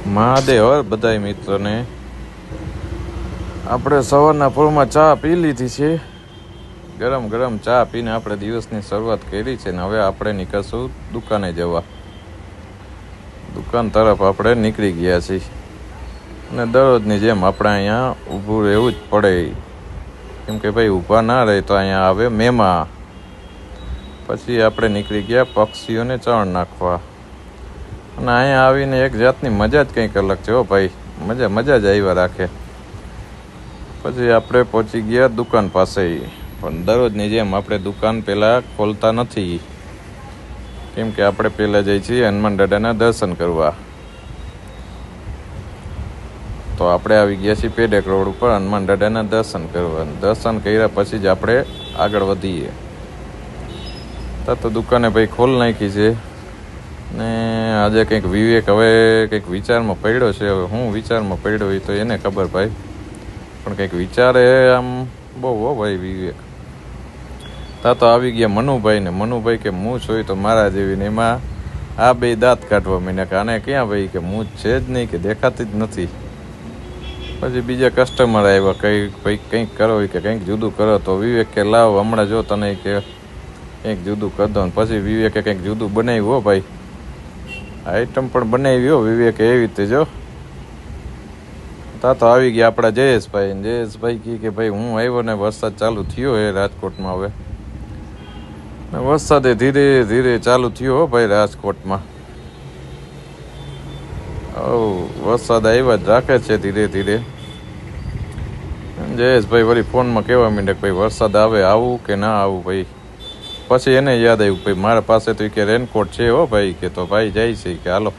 મહાદેવ બધાય મિત્રોને આપણે સવારના પોળમાં ચા પી લીધી છે. ગરમ ગરમ ચા પીને આપણે દિવસની શરૂઆત કરી છે ને હવે આપણે નીકળશું દુકાને જવા. દુકાન તરફ આપણે નીકળી ગયા છીએ અને દરરોજની જેમ આપણે અહીંયા ઊભું રહેવું જ પડે, કેમ કે ભાઈ ઊભા ના રહે તો અહીંયા આવે મહેમાન. પછી આપણે નીકળી ગયા પક્ષીઓને ચણ નાખવા અને અહીંયા આવીને એક જાતની મજા જ કંઈક અલગ છે. હો ભાઈ, મજા જ આવ્યા રાખે. પછી આપણે પહોંચી ગયા દુકાન પાસે, પણ દરરોજની જેમ આપણે દુકાન પહેલાં ખોલતા નથી, કેમ કે આપણે પહેલાં જઈએ છીએ હનુમાન દાદાના દર્શન કરવા. તો આપણે આવી ગયા છીએ પેડેક રોડ ઉપર હનુમાન દાદાના દર્શન કરવા. દર્શન કર્યા પછી જ આપણે આગળ વધીએ. તો દુકાને ભાઈ ખોલ નાખી છે ને આજે કંઈક વિવેક હવે કંઈક વિચારમાં પડ્યો છે. હવે હું વિચારમાં પડ્યો હોય તો એને ખબર ભાઈ, પણ કંઈક વિચારે આમ બહુ હો ભાઈ વિવેક. તો આવી ગયા મનુભાઈ ને મનુભાઈ કે હું છું તો મારા જેવી ને એમાં આ બે દાંત કાઢવા માંડ્યા કે આને ક્યાં ભાઈ કે હું છે જ નહીં કે દેખાતી જ નથી. પછી બીજા કસ્ટમર આવ્યા, ભાઈ કંઈક કરો કે કંઈક જુદું કરો. તો વિવેક કે લાવ હમણાં જો તને કે કંઈક જુદું કરી દો. પછી વિવેકે કંઈક જુદું બનાવ્યું હો ભાઈ, આઈટમ પણ બનાવી હો વિવેકે એવી રીતે જો. તો આવી ગયા આપણા જયેશભાઈ. જયેશભાઈ કે ભાઈ હું આવ્યો ને વરસાદ ચાલુ થયો એ રાજકોટમાં. હવે વરસાદે ધીરે ધીરે ચાલુ થયો હો ભાઈ રાજકોટમાં. વરસાદ આવ્યા જ રાખે છે ધીરે ધીરે. જયેશભાઈ વળી ફોનમાં કહેવા માંડે કે ભાઈ વરસાદ આવે આવું કે ના આવું ભાઈ. પછી એને યાદ આવ્યું ભાઈ મારા પાસે તો કે રેનકોટ છે હો ભાઈ, કે તો ભાઈ જાય છે કે હાલો.